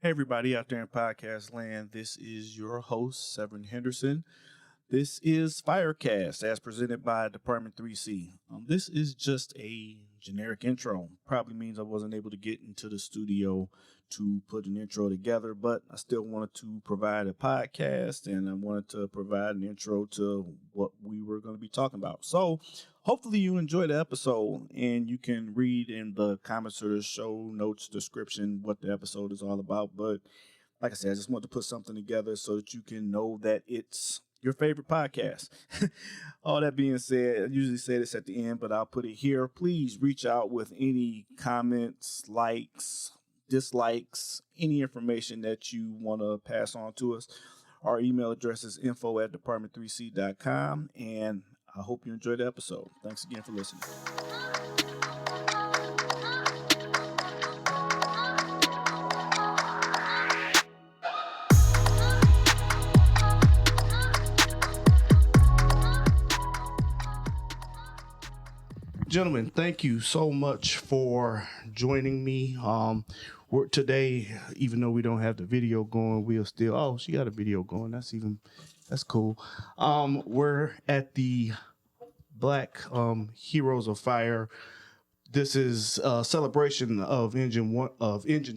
Hey, everybody out there in podcast land. This is your host, Severen Henderson. This is Firecast, as presented by Department 3C. This is just a generic intro. Probably means I wasn't able to get into the studio to put an intro together, but I still wanted to provide a podcast and I wanted to provide an intro to what we were going to be talking about. So hopefully you enjoyed the episode and you can read in the comments or the show notes description what the episode is all about. But like I said, I just wanted to put something together so that you can know that it's your favorite podcast. All that being said, I usually say this at the end, but I'll put it here. Please reach out with any comments, likes, dislikes, any information that you want to pass on to us. Our email address is info@department3c.com, and I hope you enjoyed the episode. Thanks again for listening. Gentlemen, thank you so much for joining me. We're today, even though we don't have the video going, we'll still. Oh, she got a video going. That's cool. We're at the Black Heroes of Fire. This is a celebration of Engine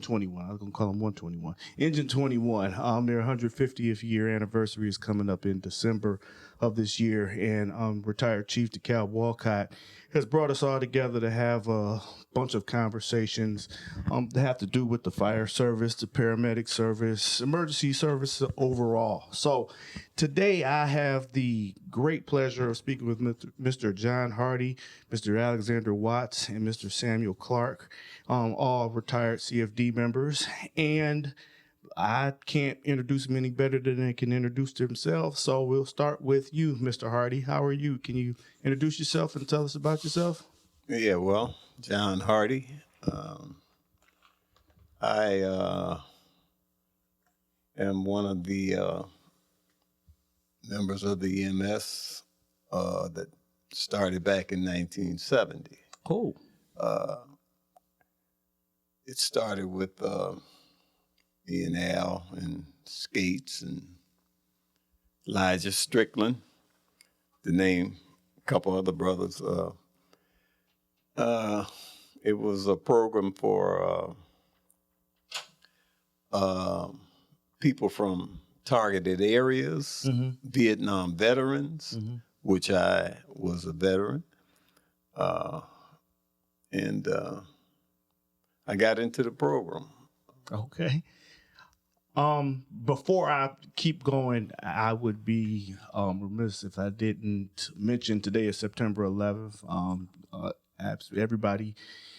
21. I was gonna call them 121. Engine 21. Their 150th year anniversary is coming up in December of this year, and retired Chief DeKalb Walcott has brought us all together to have a bunch of conversations that have to do with the fire service, the paramedic service, emergency service overall. So today I have the great pleasure of speaking with Mr. John Hardy, Mr. Alexander Watts, and Mr. Samuel Clark, all retired CFD members. And I can't introduce them any better than they can introduce themselves. So we'll start with you, Mr. Hardy. How are you? Can you introduce yourself and tell us about yourself? Yeah, well, John Hardy. I am one of the members of the EMS that started back in 1970. Cool. It started with me and Al and Skates and Elijah Strickland, to name a couple other brothers. It was a program for people from targeted areas, Vietnam veterans, which I was a veteran. And I got into the program. Okay. Before I keep going, I would be remiss if I didn't mention today is September 11th. Everybody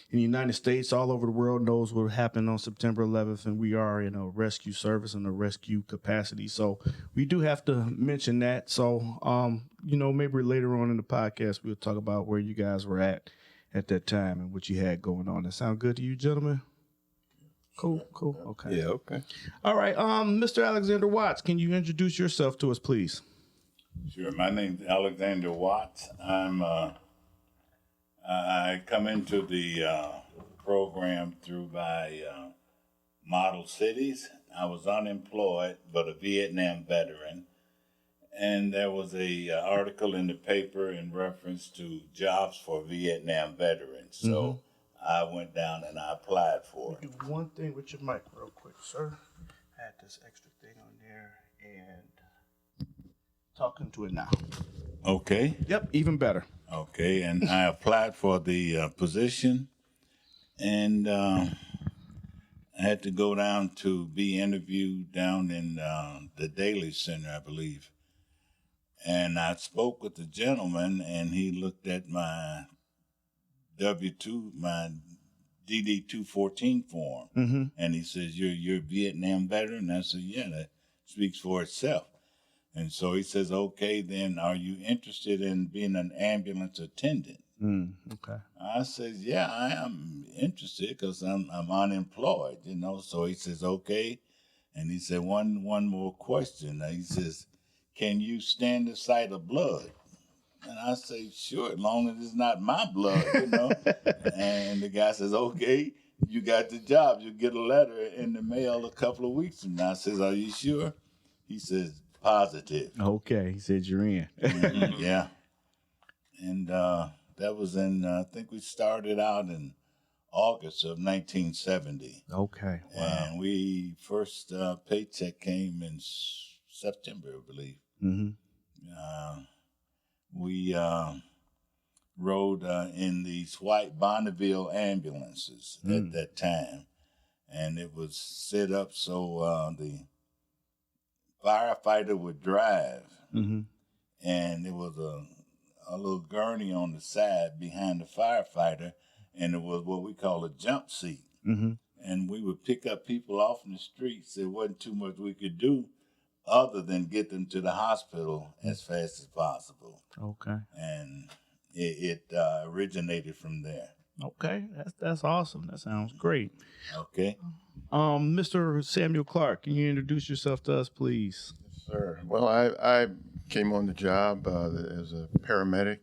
in the United States, all over the world, knows what happened on September 11th, and we are in a rescue service and a rescue capacity. So we do have to mention that. So, maybe later on in the podcast, we'll talk about where you guys were at that time and what you had going on. That sound good to you, gentlemen? Cool. Okay. Yeah, okay. All right. Mr. Alexander Watts, can you introduce yourself to us, please? Sure. My name's Alexander Watts. I come into the program through my model cities. I was unemployed, but a Vietnam veteran. And there was a article in the paper in reference to jobs for Vietnam veterans. So I went down and I applied for it. Do one thing with your mic real quick, sir. I had this extra thing on there and talking to it now. Okay. Yep, even better. Okay, and I applied for the position, and I had to go down to be interviewed down in the Daily Center, I believe. And I spoke with the gentleman, and he looked at my W-2, my DD-214 form, and he says, "You're a Vietnam veteran?" And I said, "Yeah, that speaks for itself." And so he says, "Okay, then are you interested in being an ambulance attendant?" Okay. I says, "Yeah, I am interested because I'm unemployed, So he says, "Okay," and he said, "One more question." He says, "Can you stand the sight of blood?" And I say, "Sure, as long as it's not my blood, And the guy says, "Okay, you got the job. You get a letter in the mail a couple of weeks from now. I says, are you sure? He says, positive. Okay, he said you're in. Yeah. And that was in, I think we started out in August of 1970. Okay, wow. And we first paycheck came in September, I believe. Mm-hmm. We rode in these white Bonneville ambulances at that time. And it was set up so the firefighter would drive. Mm-hmm. And there was a little gurney on the side behind the firefighter, and it was what we call a jump seat. Mm-hmm. And we would pick up people off in the streets. There wasn't too much we could do other than get them to the hospital as fast as possible. Okay. And it originated from there. Okay, that's awesome. That sounds great. Okay. Mr. Samuel Clark, can you introduce yourself to us, please? Yes, sir. Well, I came on the job as a paramedic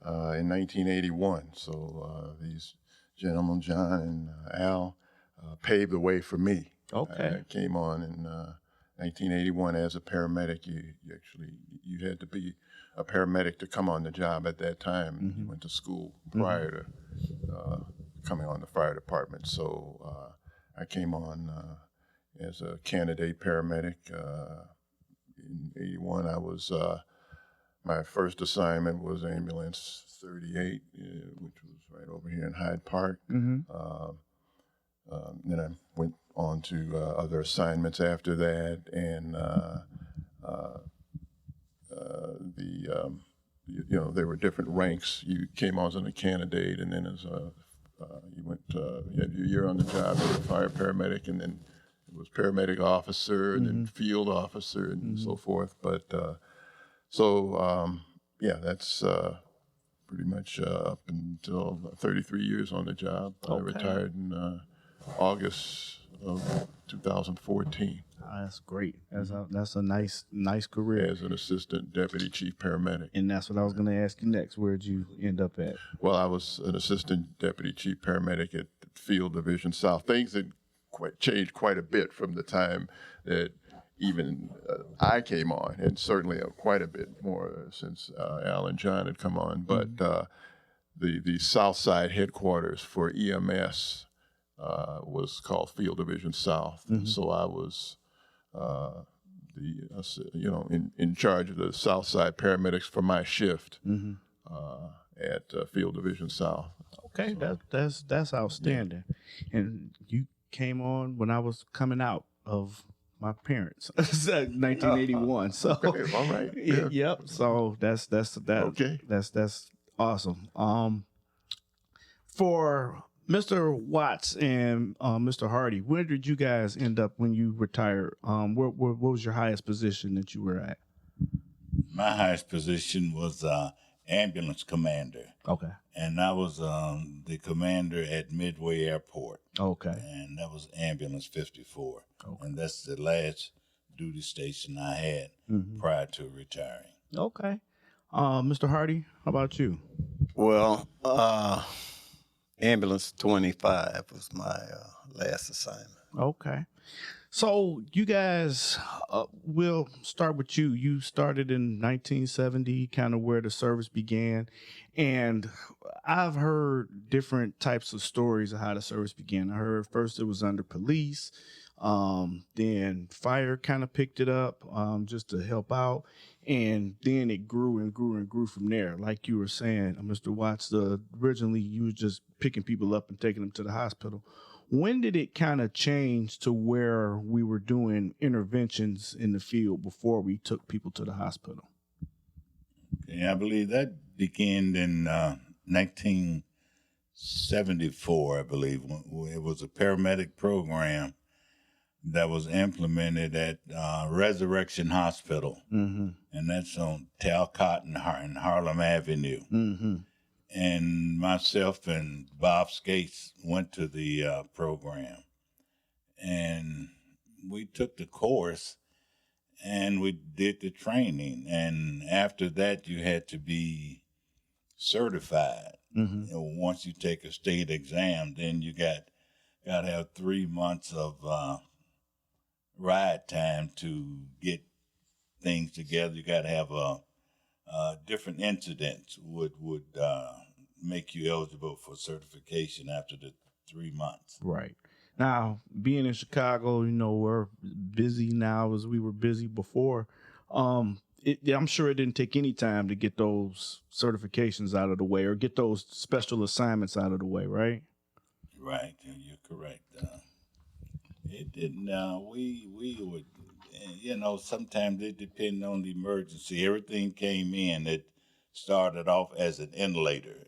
in 1981. So these gentlemen, John and Al, paved the way for me. Okay. I came on in 1981 as a paramedic. You had to be a paramedic to come on the job at that time. Mm-hmm. You went to school prior to coming on the fire department. So I came on as a candidate paramedic. In 81, I was, my first assignment was ambulance 38, which was right over here in Hyde Park. Mm-hmm. Then I went on to other assignments after that, and there were different ranks. You came on as a candidate, and then as you had your year on the job as a fire paramedic, and then it was paramedic officer, and then field officer, and so forth. But that's pretty much up until 33 years on the job. I retired in August of 2014. That's great. That's a nice career. As an assistant deputy chief paramedic. And that's what I was going to ask you next. Where'd you end up at? Well, I was an assistant deputy chief paramedic at Field Division South. Things had changed quite a bit from the time that even I came on, and certainly quite a bit more since Al and John had come on. But the South Side headquarters for EMS was called Field Division South. Mm-hmm. So I was in charge of the South Side paramedics for my shift at Field Division South. Okay, so, that's outstanding. Yeah. And you came on when I was coming out of my parents, 1981. So okay, all right. Yeah. Yep. So that's okay. That's awesome. For Mr. Watts and Mr. Hardy, where did you guys end up when you retired? What was your highest position that you were at? My highest position was ambulance commander. Okay. And I was the commander at Midway Airport. Okay. And that was ambulance 54. Okay. And that's the last duty station I had prior to retiring. Okay. Mr. Hardy, how about you? Well, ambulance 25 was my last assignment. Okay. So you guys, we'll start with you. You started in 1970, kind of where the service began. And I've heard different types of stories of how the service began. I heard first it was under police. Then fire kind of picked it up just to help out. And then it grew and grew and grew from there. Like you were saying, Mr. Watts, originally you were just picking people up and taking them to the hospital. When did it kind of change to where we were doing interventions in the field before we took people to the hospital? Okay, I believe that began in 1974, I believe. It was a paramedic program that was implemented at Resurrection Hospital, and that's on Talcott and Harlem Avenue. Mm-hmm. And myself and Bob Skates went to the program, and we took the course, and we did the training. And after that, you had to be certified. Mm-hmm. Once you take a state exam, then you got got to have 3 months of ride time to get things together. You got to have different incidents would make you eligible for certification after the 3 months. Right. Now, being in Chicago, we're busy now as we were busy before. I'm sure it didn't take any time to get those certifications out of the way or get those special assignments out of the way, right? Right, you're correct. It didn't. We would, sometimes it depended on the emergency. Everything came in. It started off as an inlater,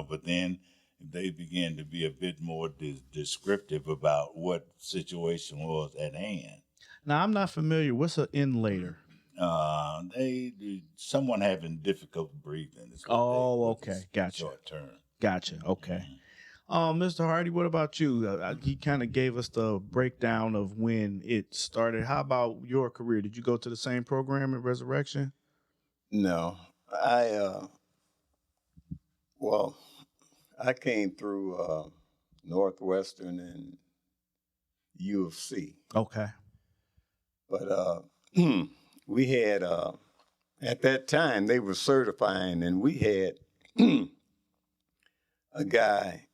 but then they began to be a bit more descriptive about what situation was at hand. Now, I'm not familiar. What's an inlater? Someone having difficult breathing. Okay. Gotcha. Short term. Gotcha. Okay. Mr. Hardy, what about you? He kind of gave us the breakdown of when it started. How about your career? Did you go to the same program at Resurrection? No, I came through Northwestern and U of C. Okay. But we had, at that time, they were certifying, and we had a guy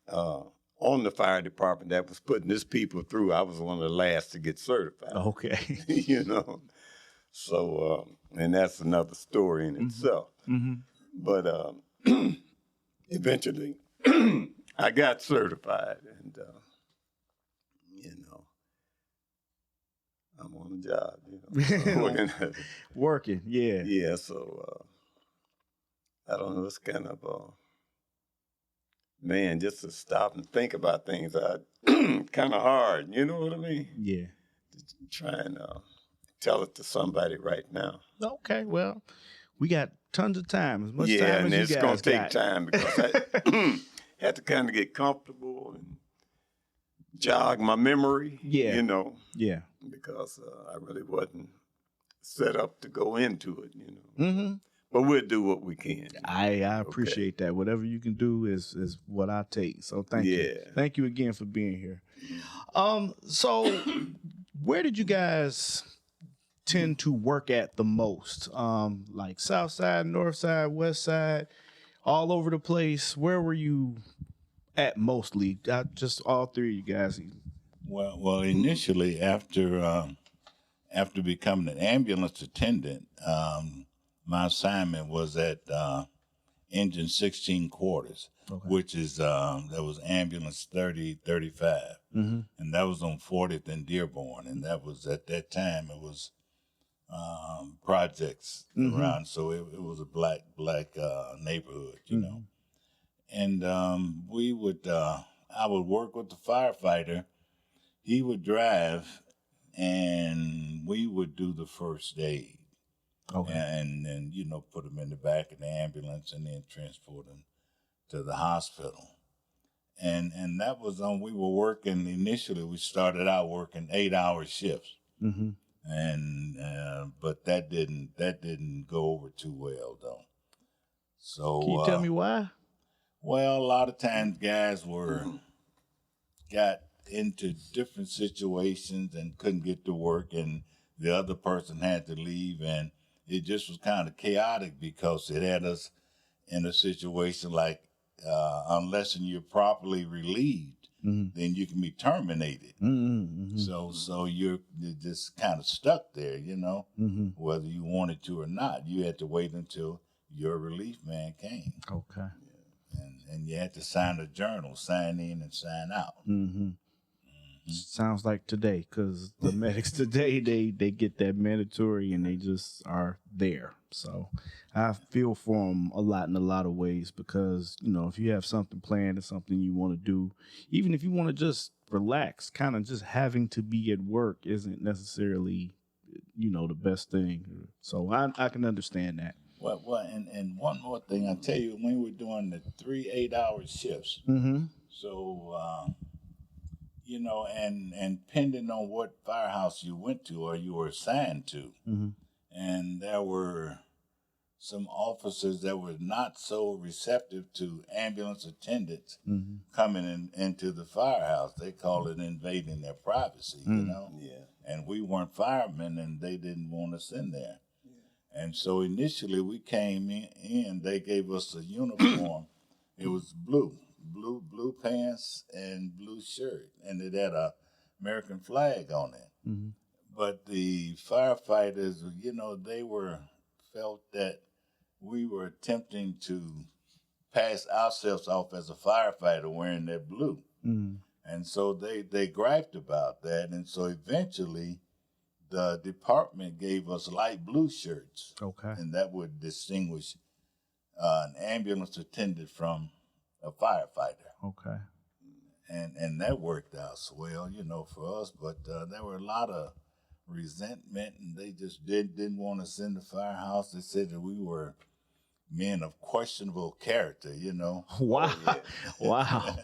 on the fire department that was putting his people through. I was one of the last to get certified. Okay. So, and that's another story in itself. Mm-hmm. But eventually, I got certified, and I'm on the job. So Working, yeah. Yeah. So I don't know. It's kind of just to stop and think about things. Kind of hard. You know what I mean? Yeah. To try and tell it to somebody right now. Okay, well, we got tons of time. As much time and as you it's guys going to take got. time because I had to kind of get comfortable and jog my memory. Yeah. Yeah. Because I really wasn't set up to go into it. Mm-hmm. But we'll do what we can. I appreciate that. Whatever you can do is what I take. So thank you. Thank you again for being here. So where did you guys tend to work at the most? Like South Side, North Side, West Side, all over the place. Where were you at mostly? Just all three of you guys. Well, initially after becoming an ambulance attendant, my assignment was at Engine 16 Quarters, which is that was ambulance 3035, and that was on 40th and Dearborn, and that was at that time it was projects around, so it was a black neighborhood, and I would work with the firefighter. He would drive, and we would do the first aid. Okay. And then, put them in the back of the ambulance and then transport them to the hospital. And that was we were working, initially we started out working 8-hour shifts. Mm-hmm. And, but that didn't go over too well though. So. Can you tell me why? Well, a lot of times guys got into different situations and couldn't get to work, and the other person had to leave, and it just was kind of chaotic because it had us in a situation like unless you're properly relieved, then you can be terminated. Mm-hmm. So you're just kind of stuck there, whether you wanted to or not. You had to wait until your relief man came. Okay. And you had to sign a journal, sign in and sign out. Mm-hmm. Sounds like today, because the medics today, they get that mandatory and they just are there. So I feel for them a lot in a lot of ways because, if you have something planned or something you want to do, even if you want to just relax, kind of just having to be at work isn't necessarily, the best thing. So I can understand that. Well, and one more thing, I tell you, when we were doing the 3 8-hour shifts, so, and depending on what firehouse you went to or you were assigned to, and there were some officers that were not so receptive to ambulance attendants coming into the firehouse. They call it invading their privacy, you know? Yeah. And we weren't firemen, and they didn't want us in there. Yeah. And so initially we came in, they gave us a uniform. It was blue pants and blue shirt, and it had a American flag on it. Mm-hmm. But the firefighters, you know, they felt that we were attempting to pass ourselves off as a firefighter wearing that blue. Mm-hmm. And so they griped about that. And so eventually the department gave us light blue shirts. Okay. And that would distinguish an ambulance attendant from a firefighter. Okay. And that worked out well, you know, for us. But there were a lot of resentment, and they just didn't want us in the firehouse. They said that we were men of questionable character, you know. Wow. Oh, yeah. Wow.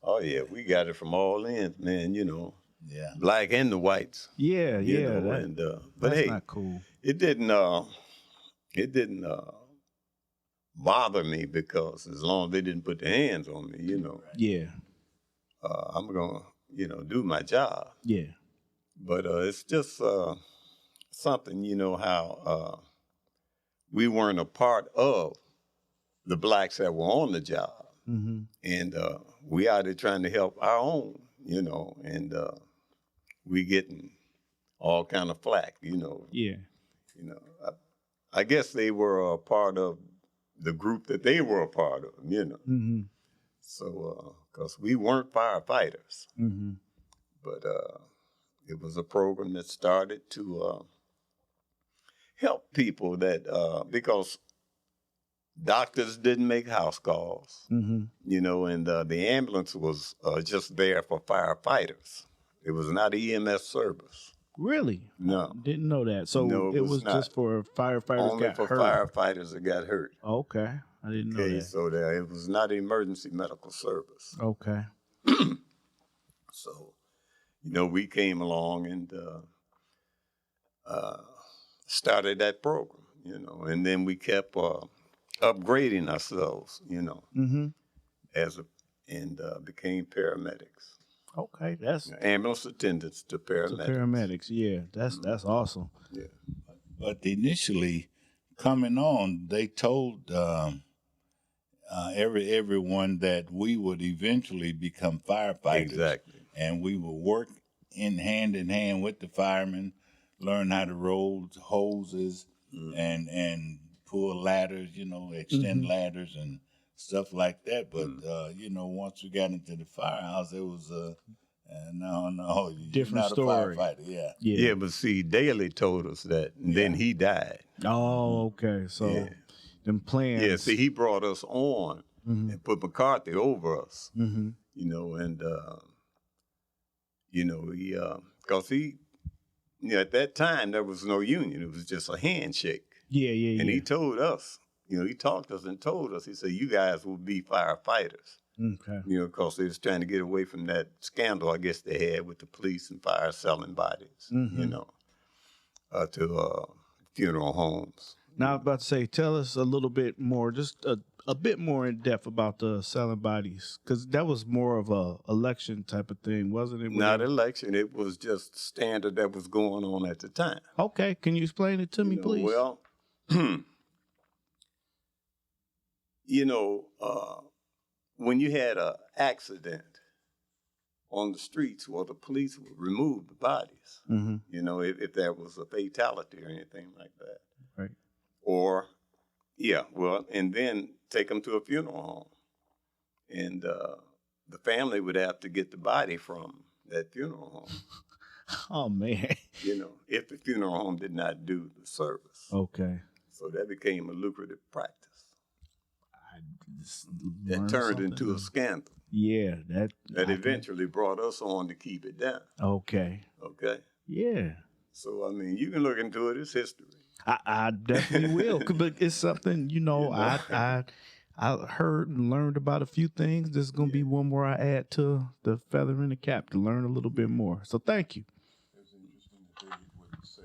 Oh, yeah, we got it from all ends, man, you know. Yeah. Black and the whites. Yeah, yeah. But that's hey, not cool. It didn't bother me, because as long as they didn't put their hands on me, you know. Yeah. I'm going to, you know, do my job. Yeah. But it's just something, you know, how we weren't a part of the blacks that were on the job. Mm-hmm. And we out there trying to help our own, you know, and we getting all kind of flack, you know. Yeah. You know, I guess they were a part of the group that they were a part of, you know. Mm-hmm. So, because we weren't firefighters. Mm-hmm. But it was a program that started to help people that, because doctors didn't make house calls, you know, and the ambulance was just there for firefighters. It was not an EMS service. Really? No. Didn't know that. So no, it was just for firefighters only got for hurt. firefighters that got hurt. Okay. I didn't know that. So it was not an emergency medical service. Okay. So, you know, we came along and started that program, you know, and then we kept upgrading ourselves, you know, and became paramedics. Okay, that's ambulance attendants to paramedics. Paramedics, yeah, that's awesome. Yeah, but initially coming on, they told everyone that we would eventually become firefighters. Exactly, and we would work in hand with the firemen, learn how to roll hoses and pull ladders, you know, extend ladders and stuff like that. But, you know, once we got into the firehouse, it was no, different you're not story. A firefighter, yeah. Yeah, but see, Daly told us that, and then he died. Oh, okay. So them plans. Yeah, see, he brought us on and put McCarthy over us, you know, and, you know, he, because he, you know, at that time, there was no union. It was just a handshake. Yeah. And he told us, you know, he talked to us and told us, he said, you guys will be firefighters. Okay. You know, because they was trying to get away from that scandal, I guess, they had with the police and fire selling bodies, you know, to funeral homes. Now, I was about to say, tell us a little bit more, just a bit more in depth about the selling bodies, because that was more of a election type of thing, wasn't it? Not election. It was just standard that was going on at the time. Okay. Can you explain it to me, please? Well, you know, when you had an accident on the streets, well, the police would remove the bodies, you know, if there was a fatality or anything like that. Right. Or, and then take them to a funeral home. And the family would have to get the body from that funeral home. Oh, man. You know, if the funeral home did not do the service. Okay. So that became a lucrative practice. That turned into a scandal. Yeah. That eventually brought us on to keep it down. Okay. Yeah. So, I mean, you can look into it. It's history. I definitely will. But it's something, you know, I heard and learned about a few things. There's going to be one more I add to the feather in the cap to learn a little bit more. So thank you. It's interesting to hear what you say,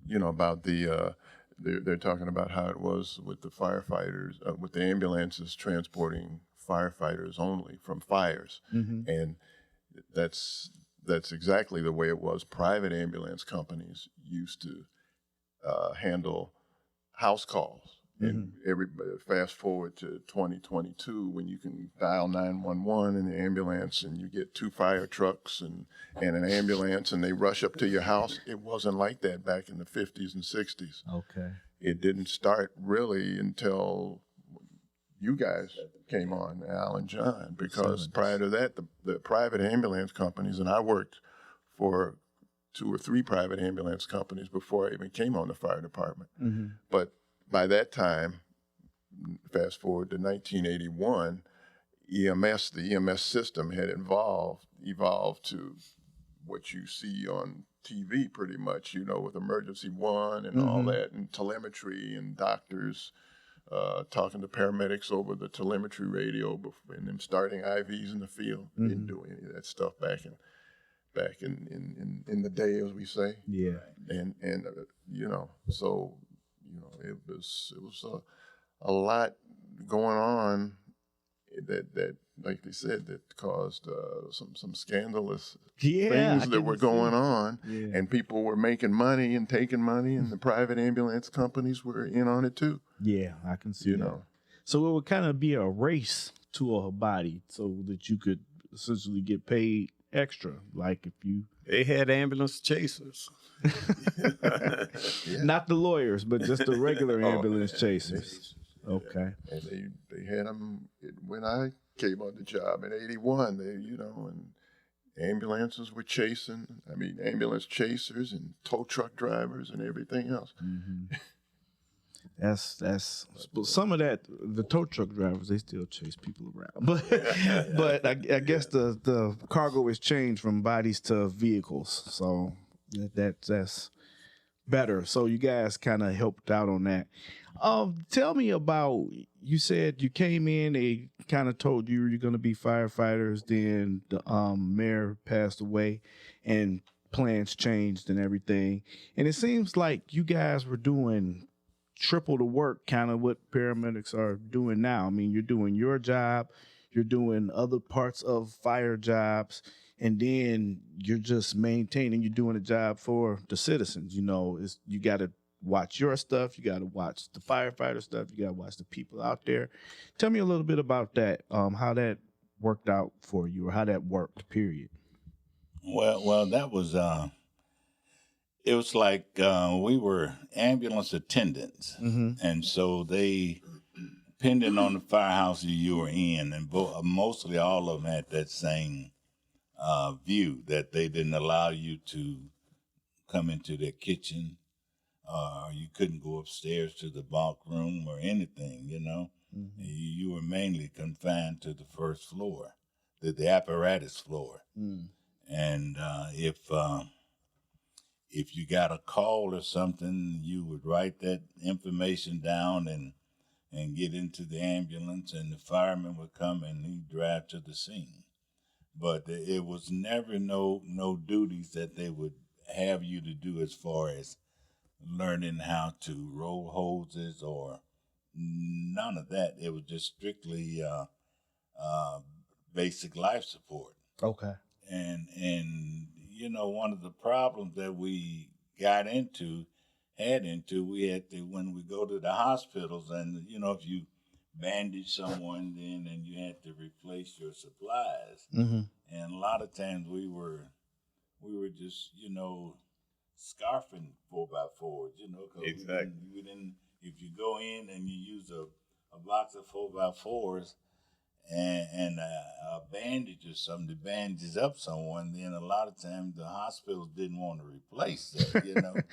you know, about the they're talking about how it was with the firefighters, with the ambulances transporting firefighters only from fires, and that's exactly the way it was. Private ambulance companies used to handle house calls. And fast forward to 2022, when you can dial 911 in the ambulance, and you get 2 fire trucks and an ambulance, and they rush up to your house. It wasn't like that back in the 50s and 60s. Okay. It didn't start really until you guys came on, Al and John, because prior to that, the private ambulance companies, and I worked for 2 or 3 private ambulance companies before I even came on the fire department. But by that time, fast forward to 1981, the EMS system had evolved to what you see on TV pretty much, with Emergency One and all that, and telemetry and doctors talking to paramedics over the telemetry radio, and them starting IVs in the field. Didn't do any of that stuff back in the day, as we say. Yeah. And so it was a lot going on that like they said, that caused some scandalous things that were going on, and people were making money and taking money, and the private ambulance companies were in on it too. Yeah, I can see that. So it would kind of be a race to a body, so that you could essentially get paid extra, like if you. They had ambulance chasers. Not the lawyers, but just the regular ambulance chasers. Okay. And they had them when I came on the job in '81. And ambulances were chasing. I mean, ambulance chasers and tow truck drivers and everything else. That's some of that. The tow truck drivers, they still chase people around, but I guess the cargo has changed from bodies to vehicles, so that's better. So you guys kind of helped out on that. Tell me about. You said you came in. They kind of told you you're going to be firefighters. Then the mayor passed away, and plans changed and everything. And it seems like you guys were doing triple the work, kind of what paramedics are doing now. I mean, you're doing your job, you're doing other parts of fire jobs, and then you're just maintaining, you're doing a job for the citizens. You got to watch your stuff, you got to watch the firefighter stuff, you got to watch the people out there. Tell me a little bit about that, how that worked out for you, or how that worked, period. Well, that was... It was like we were ambulance attendants, and so they, depending on the firehouse you were in, and mostly all of them had that same view, that they didn't allow you to come into their kitchen, or you couldn't go upstairs to the bunk room or anything, You were mainly confined to the first floor, the apparatus floor. And if you got a call or something, you would write that information down and get into the ambulance, and the fireman would come and he'd drive to the scene. But it was never no duties that they would have you to do, as far as learning how to roll hoses or none of that. It was just strictly basic life support. Okay. And one of the problems that we got into, we had to, when we go to the hospitals, and, if you bandage someone then, and you had to replace your supplies. And a lot of times we were just, scarfing 4x4s, because exactly. we didn't, if you go in and you use a box of 4x4s, and a bandage or something to bandage up someone, then a lot of times the hospitals didn't want to replace that,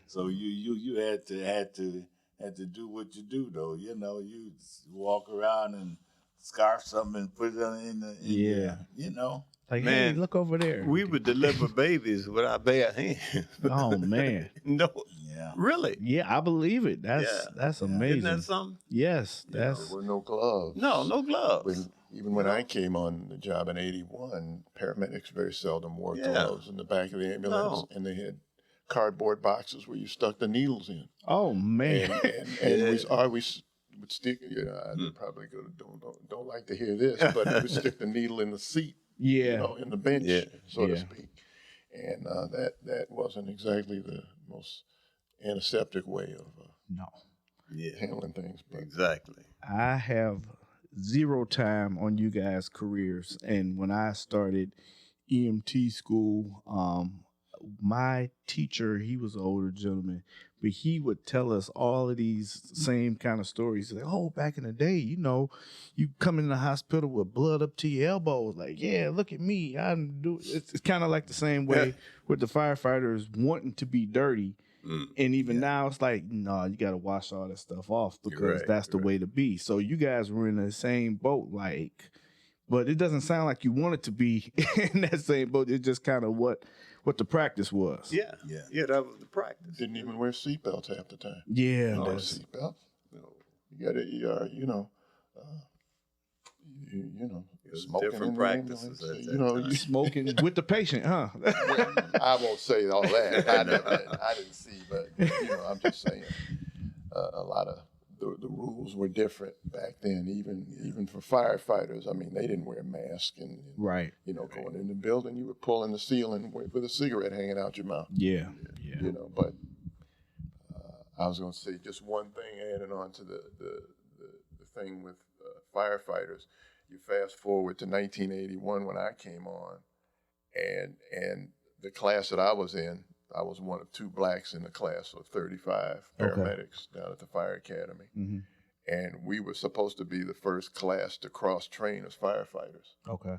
So you had to do what you do, though. You walk around and scarf something and put it in the Like, man, hey, look over there. We would deliver babies with our bare hands. Oh man. No. Yeah. Really? Yeah, I believe it. That's amazing. Isn't that something? Yes, There were no gloves. No gloves. Even when I came on the job in '81, paramedics very seldom wore gloves in the back of the ambulance, and they had cardboard boxes where you stuck the needles in. Oh man. And we would stick. I probably don't like to hear this, but we stick the needle in the seat. Yeah. In the bench, so to speak. And that wasn't exactly the most antiseptic way of handling things. But Exactly. I have zero time on you guys' careers. And when I started EMT school, my teacher, he was an older gentleman, but he would tell us all of these same kind of stories. Like, oh, back in the day, you come in the hospital with blood up to your elbows. Like, yeah, look at me. It's kind of like the same way with the firefighters wanting to be dirty. And even now, it's like, no, you got to wash all that stuff off because that's the way to be. So you guys were in the same boat, but it doesn't sound like you wanted to be in that same boat. It's just kind of what the practice was. Yeah, that was the practice. Didn't even wear seatbelts half the time. Yeah, no seatbelts. You got to, smoking different practices. You smoking with the patient, huh? Well, I won't say all that. I didn't see, but I'm just saying, a lot of the rules were different back then. Even for firefighters, I mean, they didn't wear masks and right. Going in the building, you were pulling the ceiling with a cigarette hanging out your mouth. Yeah. But I was going to say just one thing, adding on to the thing with firefighters. You fast forward to 1981 when I came on, and the class that I was in, I was one of two blacks in the class of 35 paramedics down at the Fire Academy. Mm-hmm. And we were supposed to be the first class to cross-train as firefighters. Okay.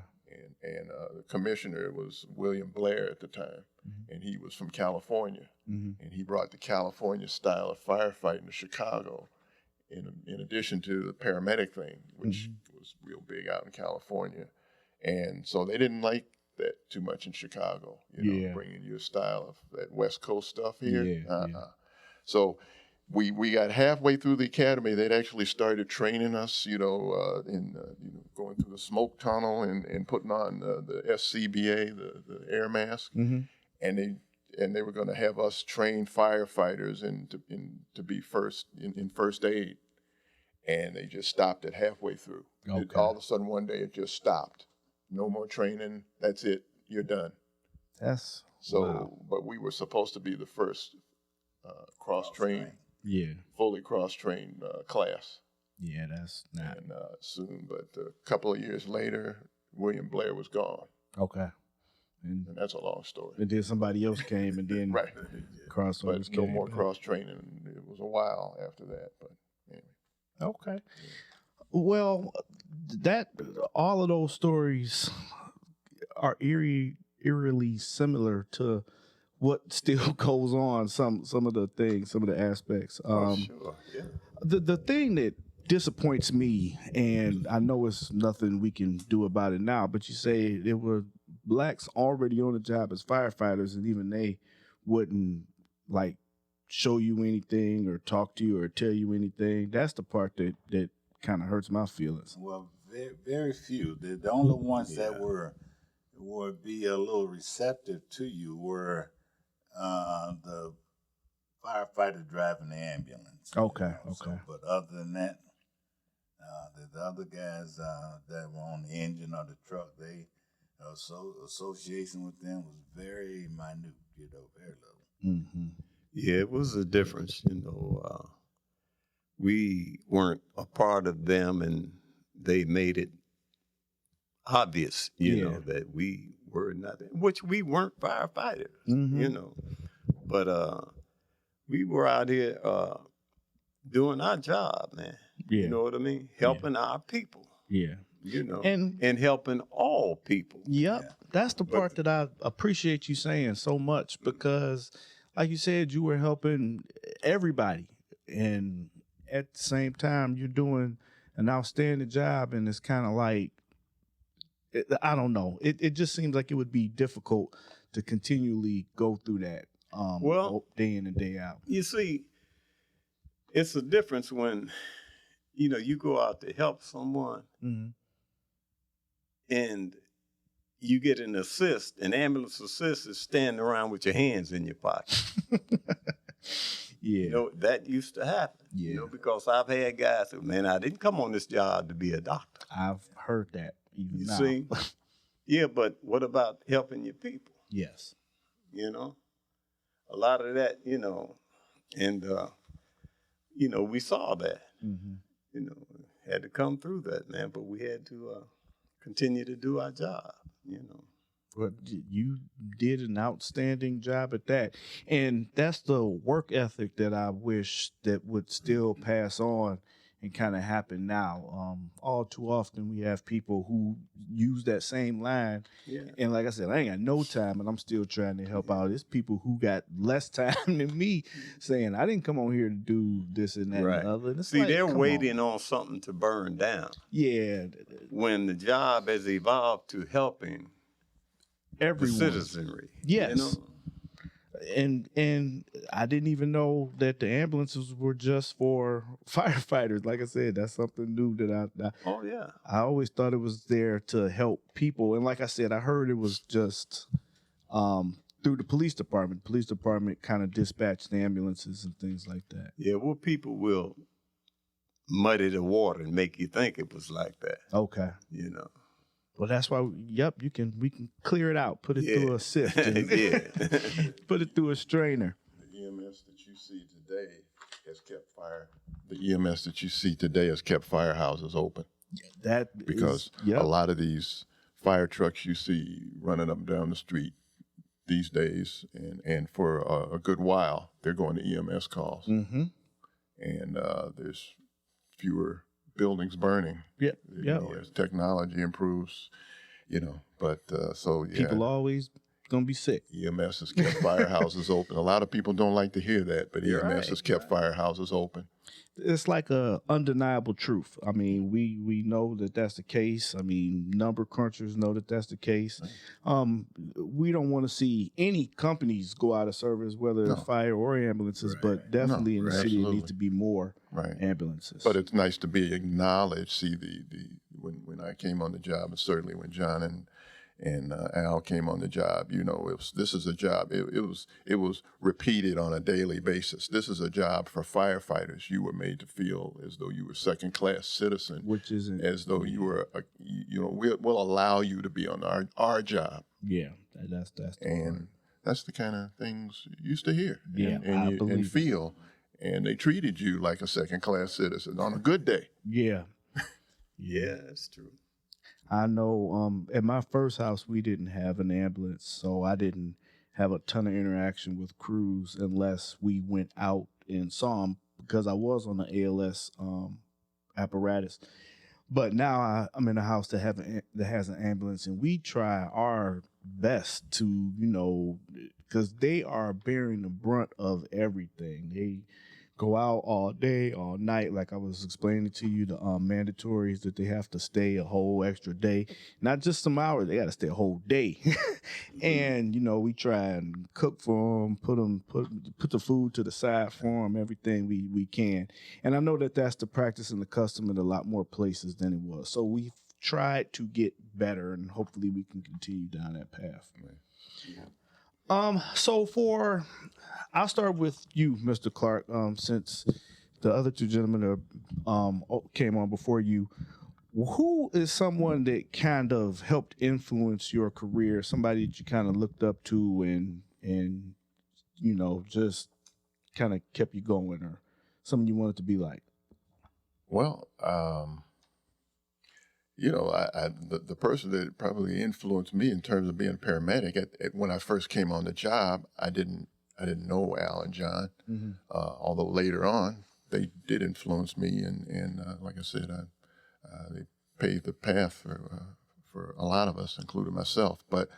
And the commissioner was William Blair at the time, and he was from California. Mm-hmm. And he brought the California style of firefighting to Chicago, in addition to the paramedic thing, which was real big out in California. And so they didn't like that too much in Chicago, bringing you a style of that West Coast stuff here. So we got halfway through the academy. They'd actually started training us, in going through the smoke tunnel and putting on the SCBA, the air mask, and they were going to have us train firefighters to be first in first aid, and they just stopped it halfway through. Okay. All of a sudden, one day, it just stopped. No more training. That's it. You're done. But we were supposed to be the first cross-trained, fully cross-trained class. Yeah, that's not. And soon, but a couple of years later, William Blair was gone. Okay. And that's a long story. And then somebody else came, and then right. Crossovers came. No more cross-training. It was a while after that, but anyway. Okay. Well, all of those stories are eerily similar to what still goes on. Some of the things, some of the aspects. Sure. Yeah. The thing that disappoints me, and I know it's nothing we can do about it now, but you say there were blacks already on the job as firefighters, and even they wouldn't show you anything or talk to you or tell you anything. That's the part that kind of hurts my feelings. Well, very, very few. The only ones that would be a little receptive to you were the firefighter driving the ambulance. Okay. But other than that, the other guys that were on the engine or the truck, association with them was very minute, very little. Mm-hmm. Yeah, it was a difference, we weren't a part of them, and they made it obvious, that we were not, which we weren't firefighters, but we were out here doing our job, man. Yeah. You know what I mean? Helping our people. Yeah. And helping all people. Yep. Yeah. That's the part that I appreciate you saying so much, because like you said, you were helping everybody, and at the same time, you're doing an outstanding job, and it's kind of like, I don't know. It just seems like it would be difficult to continually go through that day in and day out. You see, it's a difference when, you go out to help someone, and you get an assist, an ambulance assist is standing around with your hands in your pocket. Yeah. You know, that used to happen. Yeah. You know, because I've had guys say, man, I didn't come on this job to be a doctor. I've heard that even You now. see? Yeah, but what about helping your people? Yes. You know? A lot of that, you know, and, you know, we saw that. Mm-hmm. You know, had to come through that, man, but we had to continue to do our job, you know. But you did an outstanding job at that. And that's the work ethic that I wish that would still pass on and kind of happen now. All too often we have people who use that same line. Yeah. And like I said, I ain't got no time and I'm still trying to help out. There's people who got less time than me saying, I didn't come on here to do this and that Right. and the other. And it's See, like, they're come waiting on. on something to burn down. Yeah. When the job has evolved to helping the Everyone. citizenry. Yes. You know? And I didn't even know that the ambulances were just for firefighters. Like I said, that's something new that Oh, yeah. I always thought it was there to help people. And like I said, I heard it was just through the police department. The police department kind of dispatched the ambulances and things like that. Yeah, well, people will muddy the water and make you think it was like that, Okay. you know. Well, that's why, we can clear it out, put it through a sift, and Yeah. put it through a strainer. The EMS that you see today has kept fire. The EMS that you see today has kept firehouses open That because is, a lot of these fire trucks you see running up and down the street these days, and for a good while, they're going to EMS calls. Mm-hmm. And there's fewer buildings burning. Yep. You Yep. know, as technology improves, you know, but so yeah. People always gonna be sick. EMS has kept firehouses open. A lot of people don't like to hear that, but You're EMS right. has kept firehouses open. It's like a undeniable truth. I mean, we know that that's the case. I mean, number crunchers know that that's the case. We don't want to see any companies go out of service, whether No. it's fire or ambulances, but definitely in the city, absolutely. it needs to be more Right. ambulances. But it's nice to be acknowledged. See, when I came on the job, and certainly when John and Al came on the job, you know, this is a job. It was repeated on a daily basis. This is a job for firefighters. You were made to feel as though you were second-class citizen, which isn't, as though you were, we'll allow you to be on our job. yeah, that's the word. And that's the kind of things you used to hear Yeah, I and believe it. feel. And they treated you like a second-class citizen on a good day. Yeah. Yeah, that's true. I know at my first house, we didn't have an ambulance, so I didn't have a ton of interaction with crews unless we went out and saw them because I was on the ALS apparatus. But now I'm in a house that has an ambulance, and we try our best to, because they are bearing the brunt of everything. They go out all day, all night. Like I was explaining to you, the mandatories that they have to stay a whole extra day, not just some hours. They got to stay a whole day. And we try and cook for them, put the food to the side for them, everything we can. And I know that that's the practice and the custom in a lot more places than it was. So we've tried to get better, and hopefully we can continue down that path. So I'll start with you, Mr. Clark, since the other two gentlemen came on before you. Who is someone that kind of helped influence your career, somebody that you kind of looked up to and just kind of kept you going, or someone you wanted to be like? Well, the person that probably influenced me in terms of being a paramedic, when I first came on the job, I didn't know Al and John, although later on they did influence me, and like I said, they paved the path for a lot of us, including myself. But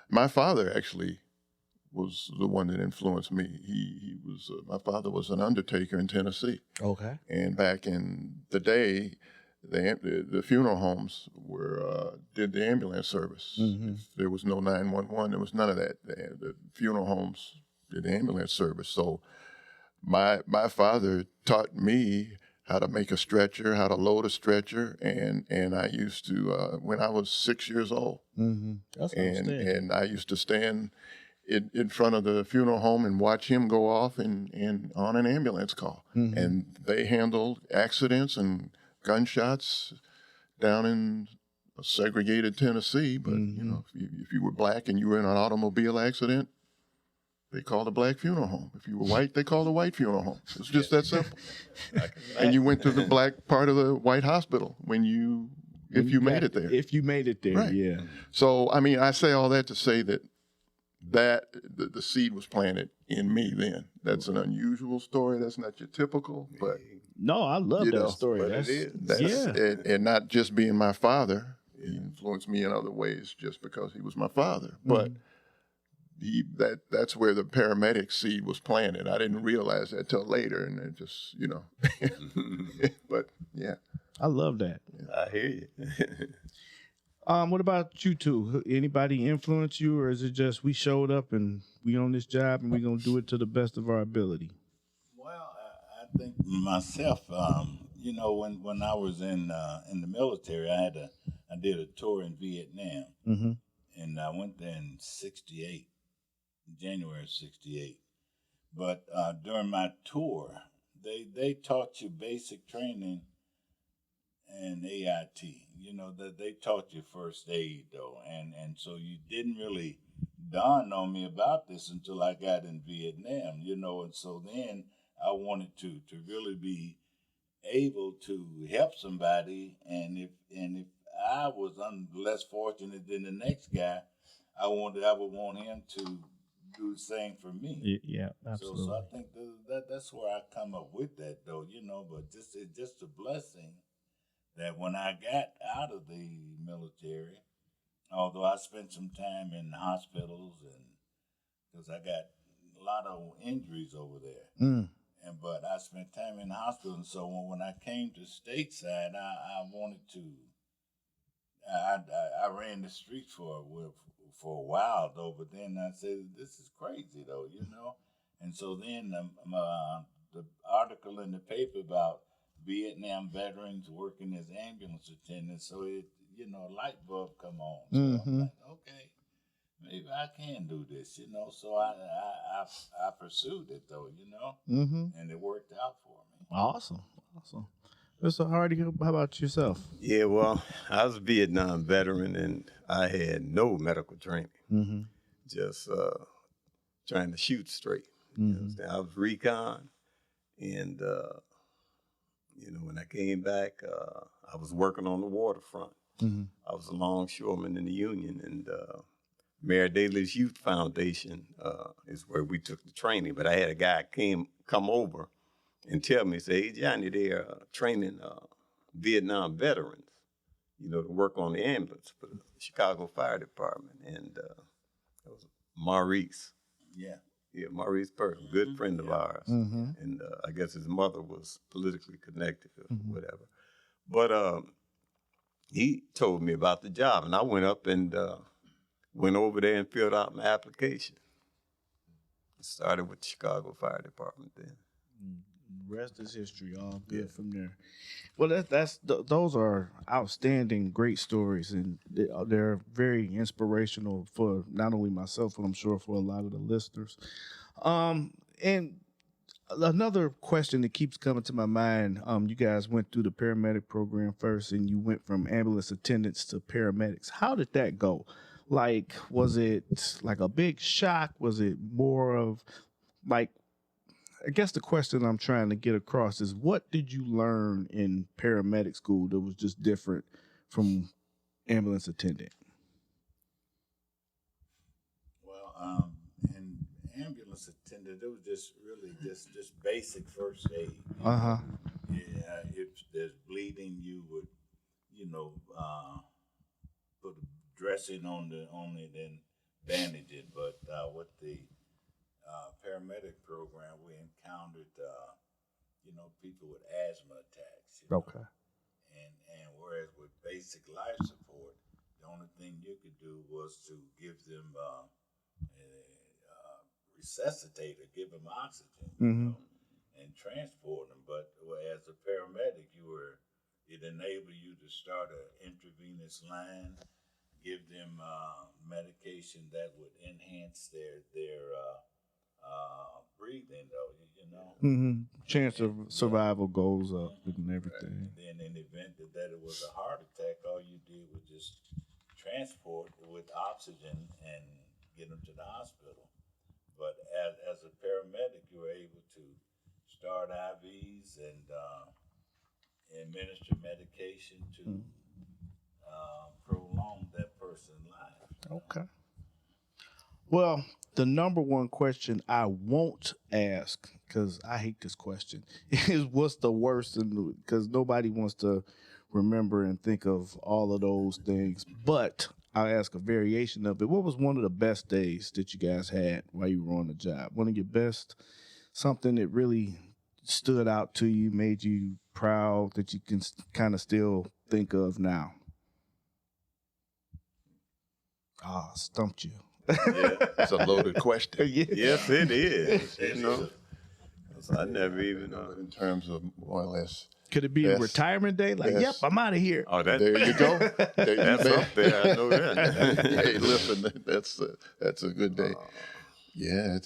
my father actually was the one that influenced me. My father was an undertaker in Tennessee. Okay. And back in the day, the funeral homes did the ambulance service. If there was no 911, there was none of that. The funeral homes did the ambulance service. So my father taught me how to make a stretcher, how to load a stretcher, and I used to when I was 6 years old, That's and I used to stand in front of the funeral home and watch him go off and on an ambulance call, and they handled accidents and gunshots down in segregated Tennessee. But you know, if you were black and you were in an automobile accident, they called a black funeral home. If you were white, they called a white funeral home. It's just that simple. And you went to the black part of the white hospital if you made it there. If you made it there, Right. yeah. So, I mean, I say all that to say that the seed was planted in me then. That's an unusual story. That's not your typical, but No, I love You that know, story. but That's, it is. and not just being my father. He influenced me in other ways just because he was my father. But that's where the paramedic seed was planted. I didn't realize that till later, and it just, you know. But yeah. I love that. I hear you. What about you two? Anybody influence you, or is it just we showed up and we on this job and we gonna do it to the best of our ability? Well, I think myself, you know, when I was in the military, I did a tour in Vietnam, and I went there in '68, January '68. But during my tour, they taught you basic training and AIT. You know, that they taught you first aid though, and so you didn't really dawn on me about this until I got in Vietnam. You know, and so then I wanted to really be able to help somebody, and if I was less fortunate than the next guy, I would want him to do the same for me. Yeah, absolutely. So I think that's where I come up with that though, you know. But it's just a blessing that when I got out of the military, although I spent some time in hospitals, and because I got a lot of injuries over there, but I spent time in the hospital, and so when I came to stateside, I wanted to. I ran the streets for a while though, but then I said, this is crazy though, you know. And so then the article in the paper about Vietnam veterans working as ambulance attendants, so it, you know, a light bulb come on. So I'm like, okay, maybe I can do this, you know. So I pursued it though, you know, and it worked out for me. Awesome. Mr. Hardy, how about yourself? Yeah, well, I was a Vietnam veteran, and I had no medical training. Just trying to shoot straight. You understand? I was recon, and you know, when I came back, I was working on the waterfront. I was a longshoreman in the Union, and Mayor Daley's Youth Foundation is where we took the training. But I had a guy come over and tell me, say, hey, Johnny, they're training Vietnam veterans, you know, to work on the ambulance for the Chicago Fire Department. And that was Maurice. Yeah, Maurice Burke, a good friend of ours. And I guess his mother was politically connected or whatever. But he told me about the job, and I went up and went over there and filled out my application. Started with the Chicago Fire Department then. Rest is history. All good from there. Well, those are outstanding, great stories, and they're very inspirational for not only myself, but I'm sure for a lot of the listeners. And another question that keeps coming to my mind: you guys went through the paramedic program first, and you went from ambulance attendants to paramedics. How did that go? Like, was it like a big shock? Was it more of like? I guess the question I'm trying to get across is, what did you learn in paramedic school that was just different from ambulance attendant? Well, in ambulance attendant, it was just really just basic first aid. Yeah, if there's bleeding, you would, you know, put a dressing on it and bandage it. But with the paramedic program, we encountered, you know, people with asthma attacks. You know? Okay. And whereas with basic life support, the only thing you could do was to give them resuscitate or give them oxygen. You know? And transport them. But as a paramedic, it enabled you to start an intravenous line, give them medication that would enhance their breathing, though, you know. Mm-hmm. Chance of survival goes up and everything. And then in the event that it was a heart attack, all you did was just transport with oxygen and get them to the hospital. But as a paramedic, you were able to start IVs and administer medication to prolong that person's life. Okay. Well, the number one question I won't ask, because I hate this question, is what's the worst? Because nobody wants to remember and think of all of those things. But I'll ask a variation of it. What was one of the best days that you guys had while you were on the job? One of your best, something that really stood out to you, made you proud, that you can kind of still think of now? Stumped you. Yeah, It's a loaded question. Yeah. yes, it is. You know, 'cause I never even know. In terms of more or less. Could it be a Best- retirement day? Like, yep, best. I'm out of here. Oh, There you go. There that's you up there. I know that. Hey, listen, that's a good day. Yeah,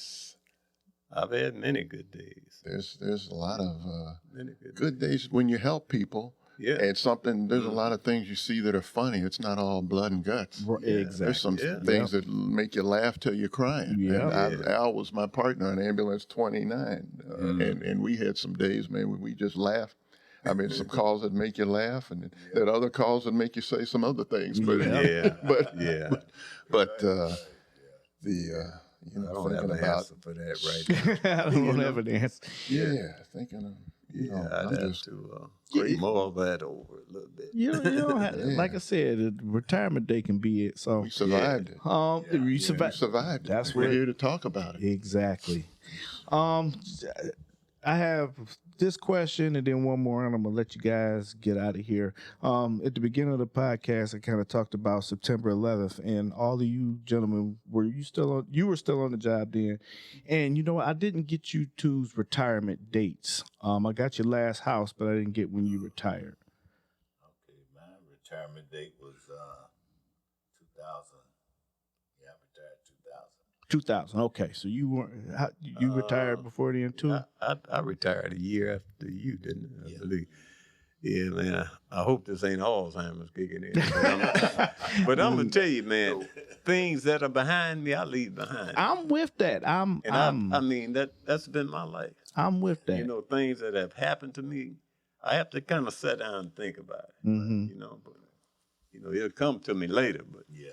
I've had many good days. there's a lot of Many good. good days when you help people. Yeah. And there's a lot of things you see that are funny. It's not all blood and guts. Exactly. There's some Yeah. things that make you laugh till you're crying. Yeah. And Al was my partner on Ambulance 29. And we had some days, man, when we just laughed. I mean, some calls that make you laugh, and then other calls that make you say some other things. But but you know, I don't have thinking an about answer for that right now. I don't have an answer. thinking of you know, I'd I'm have just to bring more of that over a little bit. You don't have, like I said, the retirement day can be it. So we survived it. you We survived. survived it. That's We're what- here to talk about it. Exactly. I have this question and then one more, and I'm gonna let you guys get out of here. At the beginning of the podcast, I kind of talked about September 11th, and all of you gentlemen, you were still on the job then, and you know what? I didn't get you two's retirement dates. I got your last house, but I didn't get when you retired. Okay, my retirement date was 2000. Yeah, I retired 2000. 2000. Okay, so you weren't you retired before then too? I retired a year after you, didn't I? I believe. Yeah, man. I hope this ain't Alzheimer's kicking in. But I'm gonna tell you, man, things that are behind me, I leave behind. I'm with that. I mean, that's been my life. I'm with that. You know, things that have happened to me, I have to kind of sit down and think about it. Mhm. You know, but it'll come to me later. But Yeah.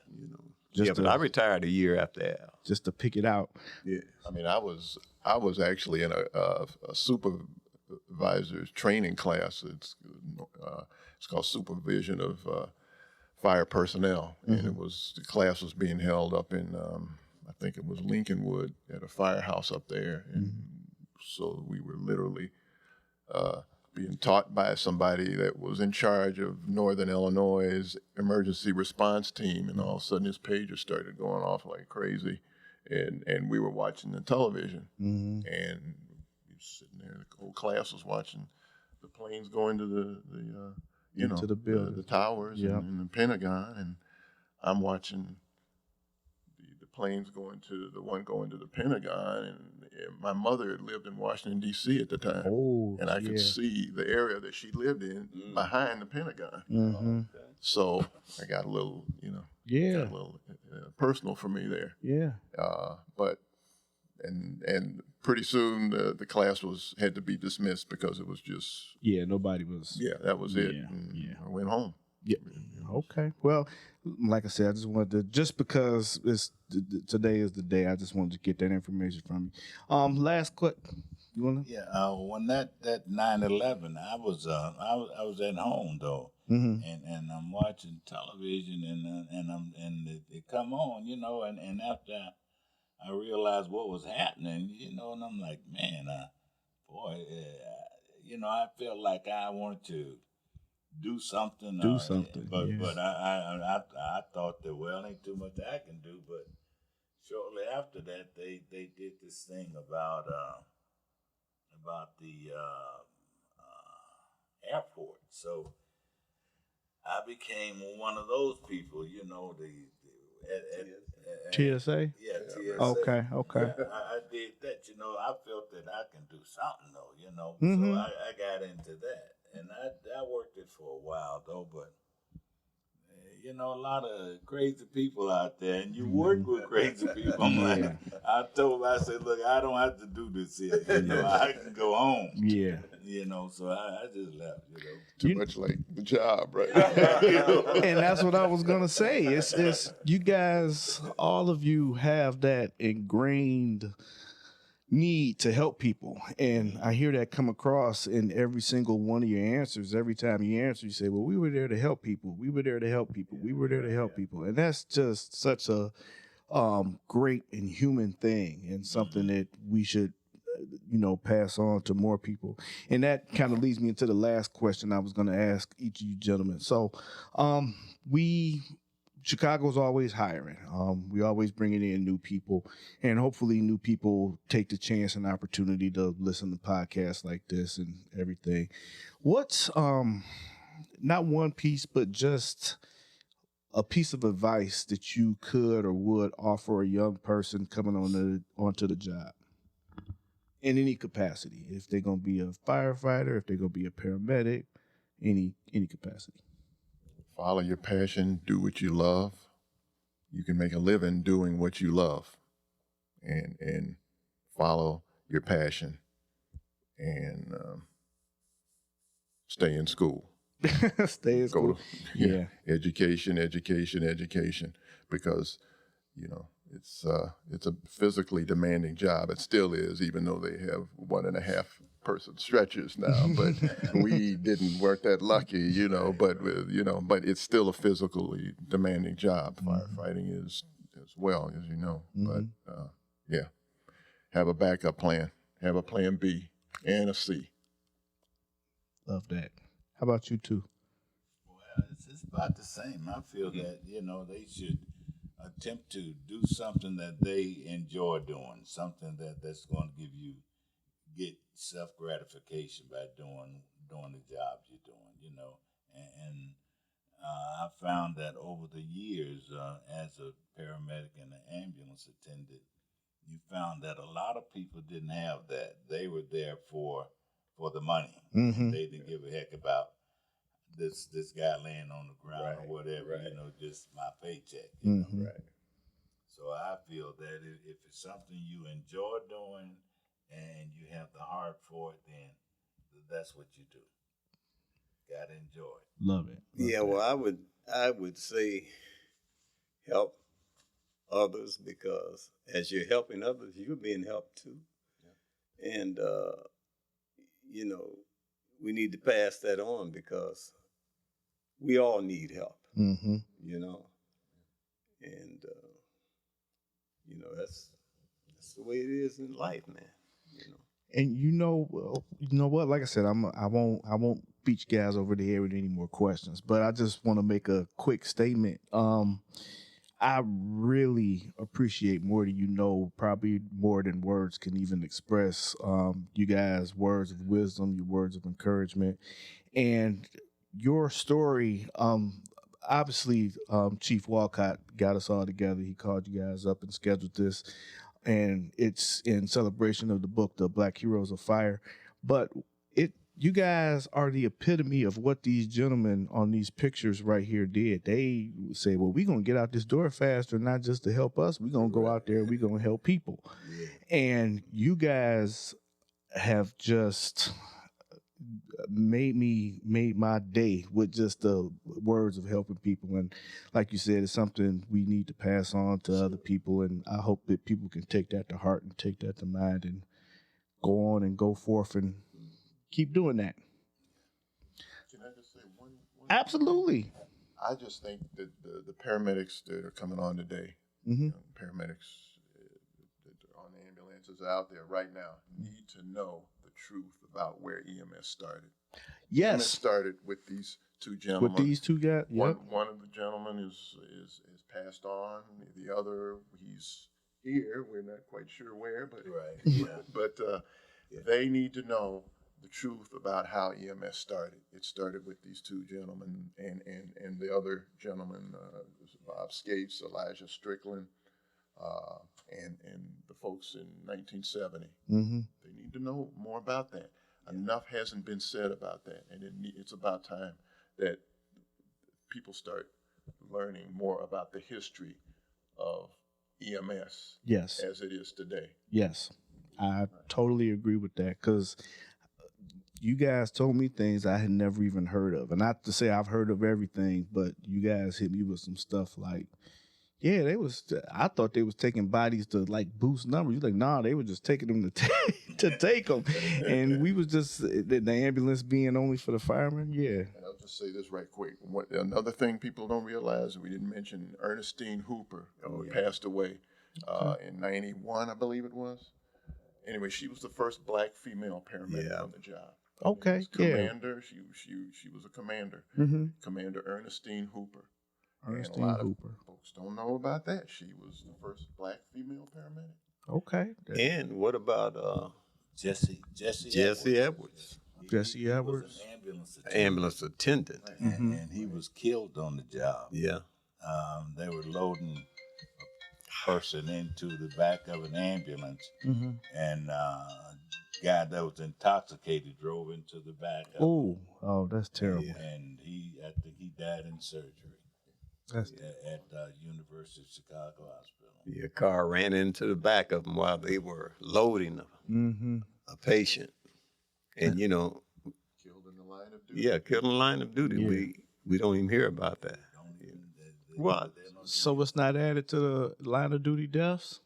you know, Just but I retired a year after Al. just to pick it out. Yeah. I mean, I was actually in a supervisor's training class. It's called Supervision of Fire Personnel, and the class was being held up in I think it was Lincolnwood at a firehouse up there, and so we were literally being taught by somebody that was in charge of Northern Illinois' emergency response team, and all of a sudden his pager started going off like crazy, and we were watching the television, and we were sitting there. The whole class was watching the planes go into the Into the building. the towers and the Pentagon, and I'm watching the planes going to the Pentagon, and my mother had lived in Washington D.C. at the time, and I could see the area that she lived in behind the Pentagon. Mm-hmm. So I got a little, got a little personal for me there. Yeah. But and pretty soon the class had to be dismissed because it was just Nobody was. that was it. Yeah, And yeah. I went home. Yeah. Okay. Well, like I said, I just wanted to, just because today is the day, I just wanted to get that information from you. Last question. You wanna? Yeah. When that 9/11, I was at home though, and I'm watching television, and it come on, and after I realized what was happening, and I'm like, man, boy, I felt like I wanted to do something. But I thought that, well, ain't too much I can do. But shortly after that, they did this thing about about the airport. So I became one of those people, you know, TSA? Yeah, TSA. Okay. Yeah, I did that. You know, I felt that I can do something though. You know, Mm-hmm. so I got into that, and I worked it for a while though. But you know, a lot of crazy people out there, and you work with crazy people. I'm like, I said, look, I don't have to do this here. You know, I can go home. Yeah. You know, so I just left. You know, Too much like the job, right? And that's what I was gonna say. It's you guys, all of you have that ingrained need to help people, and I hear that come across in every single one of your answers. Every time you answer, you say, "Well, we were there to help people. We were there to help people. We were there to help people," and that's just such a great and human thing, and something that we should pass on to more people. And that kind of leads me into the last question I was going to ask each of you gentlemen. So Chicago's always hiring. We always bringing in new people, and hopefully new people take the chance and opportunity to listen to podcasts like this and everything. What's not one piece, but just a piece of advice that you could or would offer a young person coming onto the job in any capacity? If they're going to be a firefighter, if they're going to be a paramedic, any capacity. Follow your passion, do what you love. You can make a living doing what you love, and follow your passion, and stay in school. Stay in school. Yeah. Education, because, you know, it's a physically demanding job. It still is, even though they have 1.5 person stretchers now, but we didn't work that lucky, you know, but it's still a physically demanding job. Firefighting is as well, as you know. But have a backup plan, have a plan B and a C. Love that. How about you two? Well, it's about the same. I feel that, you know, they should attempt to do something that they enjoy doing, something that's going to get self-gratification by doing the jobs you're doing, you know. And I found that over the years, as a paramedic and an ambulance attendant, you found that a lot of people didn't have that. They were there for the money. Mm-hmm. They didn't give a heck about this guy laying on the ground or whatever, you know, just my paycheck. You know? Right. So I feel that if it's something you enjoy doing and you have the heart for it, then that's what you do. Gotta enjoy it. Love it. Yeah, well, I would say help others, because as you're helping others, you're being helped too. Yeah. And you know, we need to pass that on, because we all need help. Mm-hmm. You know, and you know, that's the way it is in life, man. You know. And you know what? Like I said, I won't beat you guys over the head with any more questions, but I just want to make a quick statement. I really appreciate, more than you know, probably more than words can even express, you guys' words of wisdom, your words of encouragement, and your story. Obviously, Chief Walcott got us all together. He called you guys up and scheduled this, and it's in celebration of the book, The Black Heroes of Fire. But you guys are the epitome of what these gentlemen on these pictures right here did. They say, well, we're going to get out this door faster, not just to help us. We're going to go out there. We're going to help people. Yeah. And you guys have just made my day with just the words of helping people. And like you said, it's something we need to pass on to other people. And I hope that people can take that to heart and take that to mind and go on and go forth and keep doing that. Can I just say one? Absolutely. I just think that the paramedics that are coming on today, paramedics that are on the ambulances out there right now, need to know the truth about where EMS started. Yes. EMS started with these two gentlemen. With these two guys? Yep. One of the gentlemen is passed on. The other, he's here. We're not quite sure where, but right. Yeah. But They need to know the truth about how EMS started. It started with these two gentlemen and the other gentleman, Bob Skates, Elijah Strickland, and the folks in 1970. Mm-hmm. They need to know more about that. Enough hasn't been said about that, and it's about time that people start learning more about the history of EMS Yes. as it is today. Yes. I totally agree with that, because you guys told me things I had never even heard of. And not to say I've heard of everything, but you guys hit me with some stuff like, yeah, I thought they was taking bodies to like boost numbers. You're like, nah, they were just taking them to take them. And we was just, the ambulance being only for the firemen. Yeah. And I'll just say this right quick. Another thing people don't realize, we didn't mention Ernestine Hooper, who passed away in 91, I believe it was. Anyway, she was the first black female paramedic on the job. Okay. Commander, she was a commander. Mm-hmm. Commander Ernestine Hooper. Ernestine and a lot Hooper. of folks don't know about that. She was the first black female paramedic. Okay. And what about Jesse Edwards? Jesse He Edwards. was an ambulance attendant. Ambulance attendant. And he was killed on the job. Yeah. They were loading a person into the back of an ambulance, Mm-hmm. and a guy that was intoxicated drove into the back of it. Oh, that's terrible. And I think he died in surgery That's at University of Chicago Hospital. Yeah, a car ran into the back of them while they were loading a patient. And, you know, Killed in the line of duty. yeah, killed in the line of duty. Yeah. We don't even hear about that. What? So it's not added to the line of duty deaths?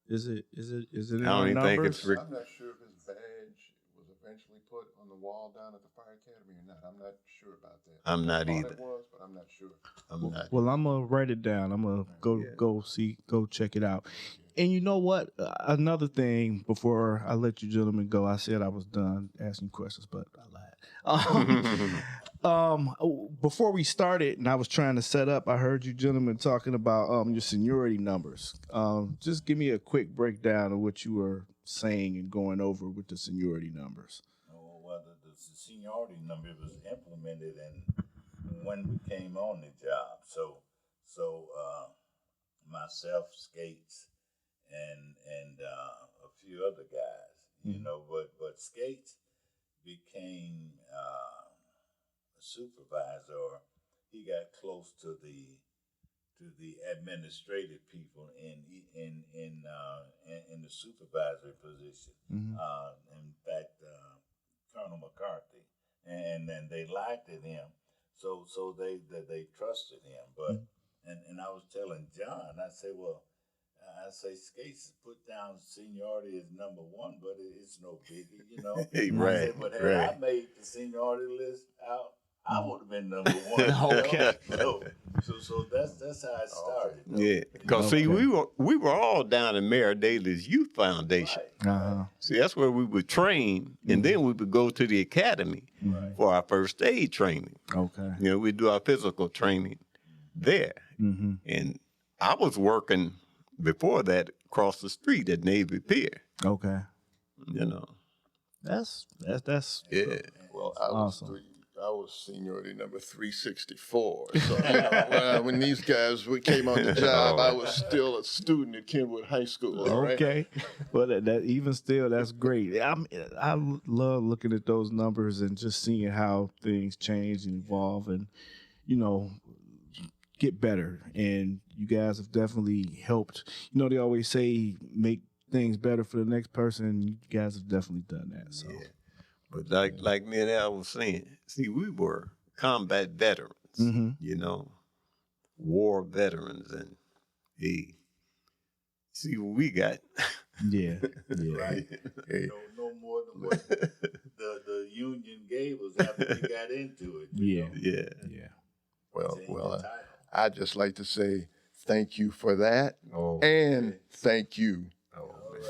Is it in I don't our even think numbers? it's I'm not sure if his badge was eventually put on the wall down at the fire academy or not. I'm not sure about that. I'm not I thought either. It was, but I'm not sure. I'm not. Well, I'm gonna write it down. I'm gonna go check it out. And you know what? Another thing before I let you gentlemen go, I said I was done asking questions, but I lied. Before we started, and I was trying to set up, I heard you gentlemen talking about your seniority numbers. Just give me a quick breakdown of what you were saying and going over with the seniority numbers. Well, the seniority number was implemented when we came on the job. So myself, Skates, and a few other guys, you know, but Skates became a supervisor, or he got close to the administrative people in the supervisory position. In fact, Colonel McCarthy, and then they liked him, so they trusted him. But and I was telling John, I say Skates put down seniority as number one, but it's no biggie, you know. Right, I said, but had right. I made the seniority list out, I would have been number one. Okay. So that's how it started. Yeah, because see, we were all down in Mayor Daley's Youth Foundation. Right. See, that's where we would train, and then we would go to the academy for our first aid training. Okay. You know, we do our physical training there. And I was working before that across the street at Navy Pier. Okay. You know. That's Yeah. Well, awesome. I was seniority number 364. So, you know, when these guys came on the job, I was still a student at Kenwood High School. All right? Okay. Well, that even still, that's great. I love looking at those numbers and just seeing how things change and evolve and, you know, get better. And you guys have definitely helped. You know, they always say make things better for the next person. And you guys have definitely done that. So. Yeah. But like me and Al was saying, see, we were combat veterans, you know, war veterans, and see what we got. Yeah. Right. Hey. No more than what the union gave us after we got into it. Yeah. Yeah. Well, I'd just like to say thank you for that, and thank you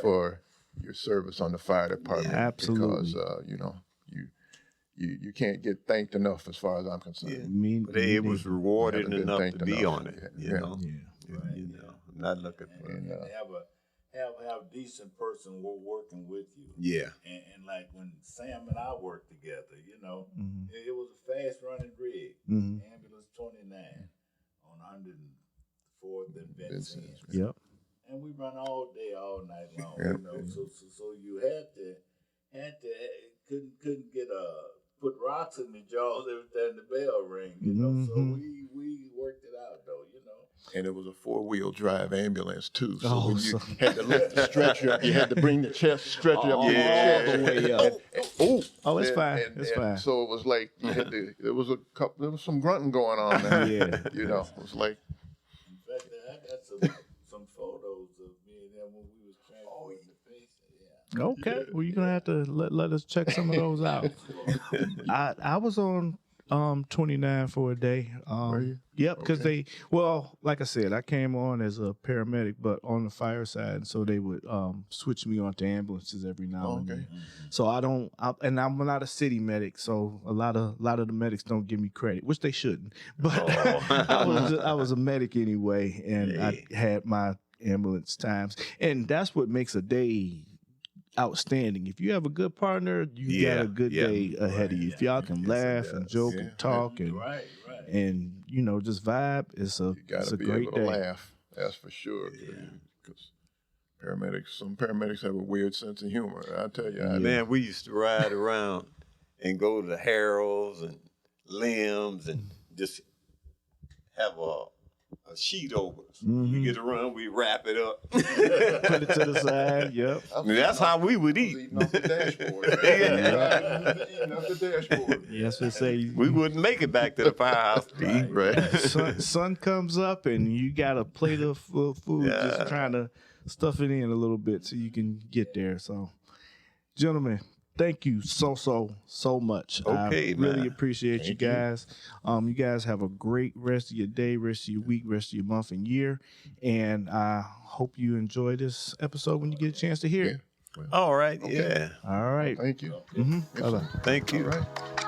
for your service on the fire department. Yeah, absolutely. Because you know, you can't get thanked enough as far as I'm concerned. But it was rewarding Haven't been enough thanked to be enough. on it, Yeah. you know. Yeah. You know, I'm not looking for And, have a decent person working with you. Yeah. And like when Sam and I worked together, you know, Mhm. it was a fast running rig, Mhm. ambulance 29 on 104th and Vincent. Yep. And we run all day, all night long. Yep. You know, so you had to couldn't get put rocks in the jaws every time the bell ring. You know, so we worked it out though. You know. And it was a 4-wheel drive ambulance too. So Oh, when so- you had to lift the stretcher up, you had to bring the chest stretcher up to the all chest. the way up. Oh, it's fine. It's fine. So it was like you had to. There was some grunting going on there. Yeah. You know, it was like. In fact, I got some photos of me and him when we was transporting the patient. Yeah. Okay. Well, you're gonna have to let us check some of those out. I was on 29 for a day. Were you? Yep, because like I said, I came on as a paramedic, but on the fire side, so they would switch me onto ambulances every now and then. So and I'm not a city medic, so a lot of the medics don't give me credit, which they shouldn't. But I was a medic anyway, and I had my ambulance times, and that's what makes a day outstanding. If you have a good partner, you got a good day ahead of you. If y'all can laugh and joke and talk and and you know just vibe, it's a great day. Laugh, that's for sure. Because some paramedics have a weird sense of humor. I tell you, Man, we used to ride around and go to the Harolds and Limbs and just have a sheet over us. We get a run, we wrap it up. Put it to the side. Yep. That's how we would eat. eating off the dashboard. Eating off the dashboard. Yes, we say We wouldn't make it back to the firehouse to eat. Right. sun comes up and you got a plate of food, just trying to stuff it in a little bit so you can get there. So, gentlemen, thank you so much. Okay, I really man. appreciate you guys. You guys have a great rest of your day, rest of your week, rest of your month and year. And I hope you enjoy this episode when you get a chance to hear it. All right, yeah. All right. Thank you. Bye-bye. Thank you. All right.